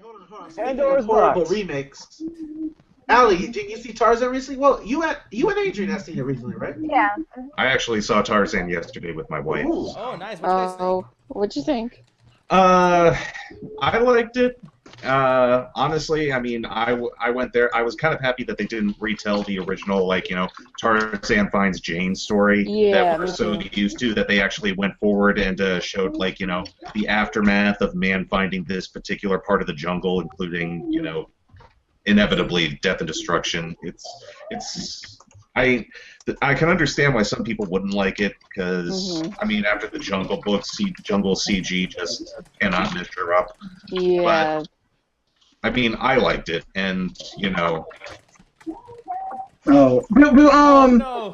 hold on. Speaking Pandora's of horrible box. remakes, Alli, did you see Tarzan recently? Well, you and Adrian have seen it recently, right? Yeah. I actually saw Tarzan yesterday with my wife. Ooh. Oh, nice. What do you guys think? What'd you think? I liked it. Honestly, I mean, I went there. I was kind of happy that they didn't retell the original, like, Tarzan finds Jane story that we're so used to, that they actually went forward and showed, like, the aftermath of man finding this particular part of the jungle, including, inevitably death and destruction. I can understand why some people wouldn't like it, because I mean, after the Jungle book, Jungle CG just cannot measure up. Yeah. But, I mean, I liked it, and Oh, No.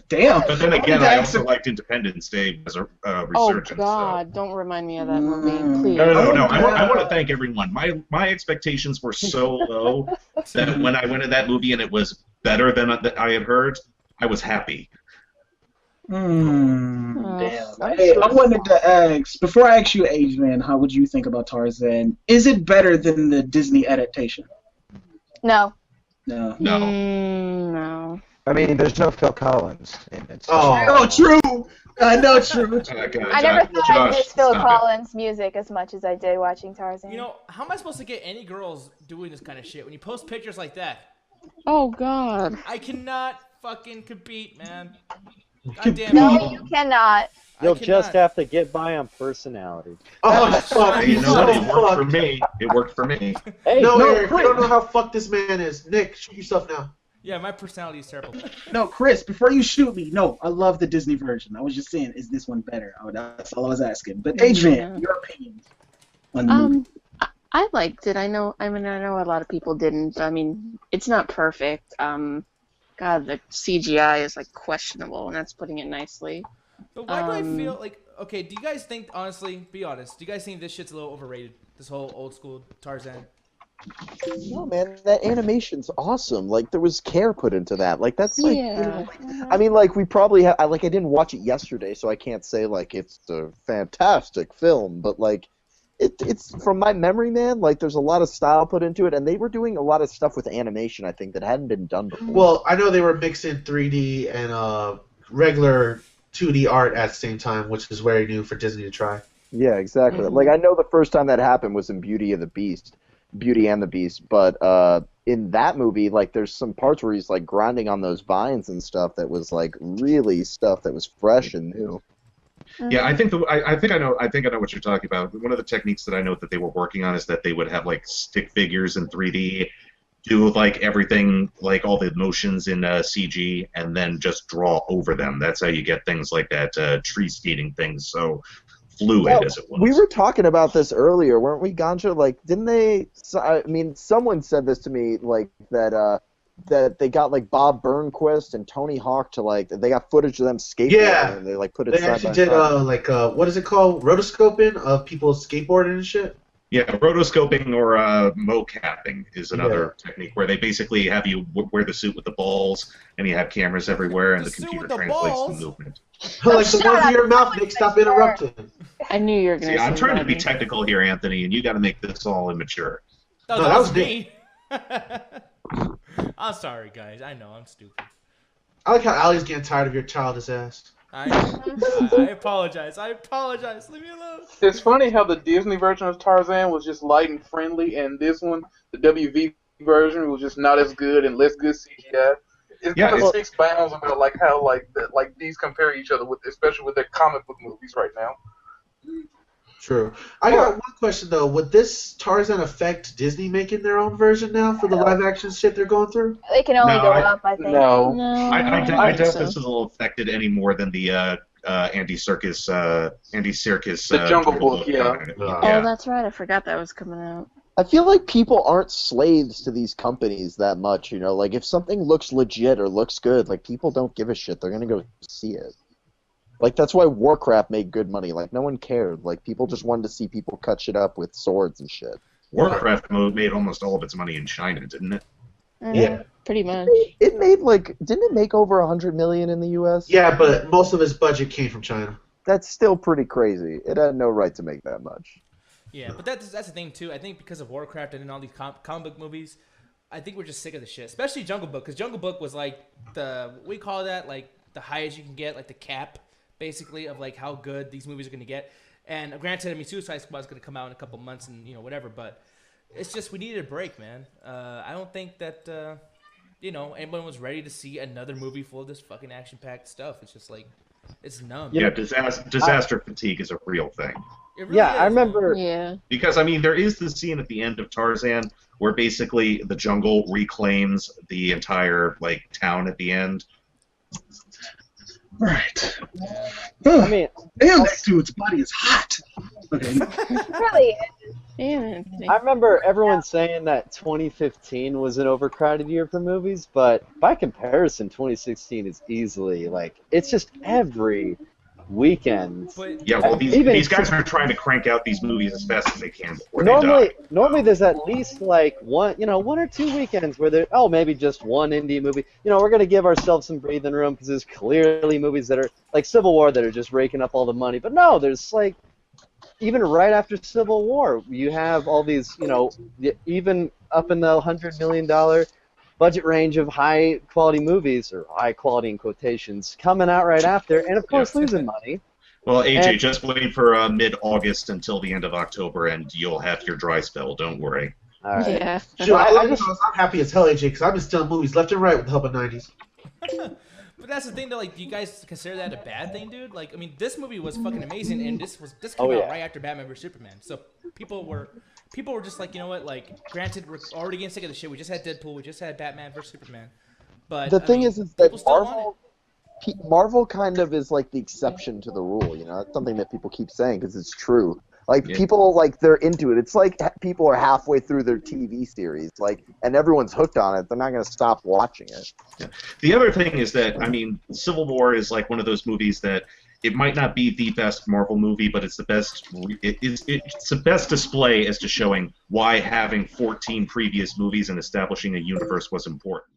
damn. But then again, I also liked Independence Day as a Resurgence. Oh God! Don't remind me of that movie, please. No. I want to thank everyone. My expectations were so low that when I went to that movie and it was better than I had heard, I was happy. Damn. Hey, I wanted to ask, before I ask you, Adrian, how would you think about Tarzan? Is it better than the Disney adaptation? No. No. No. I mean, there's no Phil Collins in it. So. Oh, true. I know, true. I never thought I missed Phil Collins' music as much as I did watching Tarzan. How am I supposed to get any girls doing this kind of shit when you post pictures like that? Oh God. I cannot fucking compete, man. God damn No, it. you cannot. You'll just have to get by on personality. Oh, fuck. You know what? It worked for me. It worked for me. Hey, no, Eric, you don't know how fucked this man is. Nick, shoot yourself now. Yeah, my personality is terrible. No, Chris, before you shoot me, no, I love the Disney version. I was just saying, is this one better? That's all I was asking. But Adrian, your opinions on the movie. I liked it. I know a lot of people didn't. I mean, it's not perfect. God, the CGI is like questionable, and that's putting it nicely. But why do I feel like, okay, do you guys think, honestly, be honest, do you guys think this shit's a little overrated? This whole old school Tarzan? No, man, that animation's awesome. Like, there was care put into that. Like, that's like, I mean, like, we probably have, I didn't watch it yesterday, so I can't say, like, it's a fantastic film, but, like, it's from my memory, man, like, there's a lot of style put into it, and they were doing a lot of stuff with animation, I think, that hadn't been done before. Well, I know they were mixing 3D and regular 2D art at the same time, which is very new for Disney to try. Yeah, exactly. Like, I know the first time that happened was in Beauty and the Beast, but in that movie, like, there's some parts where he's, like, grinding on those vines and stuff that was, like, really stuff that was fresh and new. Yeah, I think I know what you're talking about. One of the techniques that I know that they were working on is that they would have, like, stick figures in 3D, do, like, everything, like, all the motions in CG, and then just draw over them. That's how you get things like that tree skating thing so fluid as it was. We were talking about this earlier, weren't we, Ganja? Like, didn't they? I mean, someone said this to me, like that they got like Bob Burnquist and Tony Hawk to like they got footage of them skateboarding. Yeah, and they like put it. They side actually by did side. what is it called? Rotoscoping of people skateboarding and shit. Yeah, rotoscoping or mocapping is another technique where they basically have you wear the suit with the balls, and you have cameras everywhere, and the computer translates the movement. Like the words in your mouth, Nick, stop interrupting. I knew you were going to say I'm trying to be that. technical here, Anthony, and you got to make this all immature. No, that was me. I'm sorry, guys. I know, I'm stupid. I like how Allie's getting tired of your childish ass. I apologize. Leave me alone. It's funny how the Disney version of Tarzan was just light and friendly, and this one, the WV version, was just not as good and less good CGI. It kind of speaks bounds about like how like these compare each other with, especially with their comic book movies right now. True. I got one question though. Would this Tarzan affect Disney making their own version now for the live action shit they're going through? It can only go up, I think. No. I doubt this will affect it any more than the Andy Serkis. The Jungle Book, yeah. Oh, that's right. I forgot that was coming out. I feel like people aren't slaves to these companies that much, you know. Like, if something looks legit or looks good, like, people don't give a shit. They're gonna go see it. Like, that's why Warcraft made good money. Like, no one cared. Like, people just wanted to see people cut shit up with swords and shit. Warcraft made almost all of its money in China, didn't it? Yeah. Pretty much. It made, like, didn't it make over $100 million in the U.S.? Yeah, but most of its budget came from China. That's still pretty crazy. It had no right to make that much. Yeah, but that's the thing too. I think because of Warcraft and all these comic book movies, I think we're just sick of the shit. Especially Jungle Book, because Jungle Book was like we call that like the highest you can get, like the cap, basically, of like how good these movies are gonna get. And granted, I mean, Suicide Squad is gonna come out in a couple months, and whatever. But it's just we needed a break, man. I don't think that anyone was ready to see another movie full of this fucking action-packed stuff. It's just like it's numb. Yeah, disaster fatigue is a real thing. Really is. I remember. Yeah. Because, I mean, there is the scene at the end of Tarzan where basically the jungle reclaims the entire, like, town at the end. Right. I mean, damn, that dude's body is hot. Okay. Really? Yeah. I remember everyone saying that 2015 was an overcrowded year for movies, but by comparison, 2016 is easily like it's just every weekend. Yeah, well, these guys are trying to crank out these movies as fast as they can before they die. Normally there's at least like one or two weekends where there maybe just one indie movie. We're gonna give ourselves some breathing room because there's clearly movies that are like Civil War that are just raking up all the money. But no, there's like even right after Civil War, you have all these even up in the $100 million budget range of high-quality movies, or high-quality in quotations, coming out right after, and of course losing money. Well, AJ, just wait for mid-August until the end of October, and you'll have your dry spell. Don't worry. All right. Yeah. Sure, I'm happy as hell, AJ, because I've been stealing movies left and right with the help of 90s. But that's the thing, though. Like, do you guys consider that a bad thing, dude? Like, I mean, this movie was fucking amazing, and this came out right after Batman vs Superman. So people were just like, you know what? Like, granted, we're already getting sick of the shit. We just had Deadpool. We just had Batman vs Superman. But the thing is that Marvel kind of is like the exception to the rule. It's something that people keep saying because it's true. Like people, like they're into it. It's like people are halfway through their TV series, like, and everyone's hooked on it. They're not going to stop watching it. Yeah. The other thing is that, I mean, Civil War is like one of those movies that it might not be the best Marvel movie, but it's the best. It's the best display as to showing why having 14 previous movies and establishing a universe was important.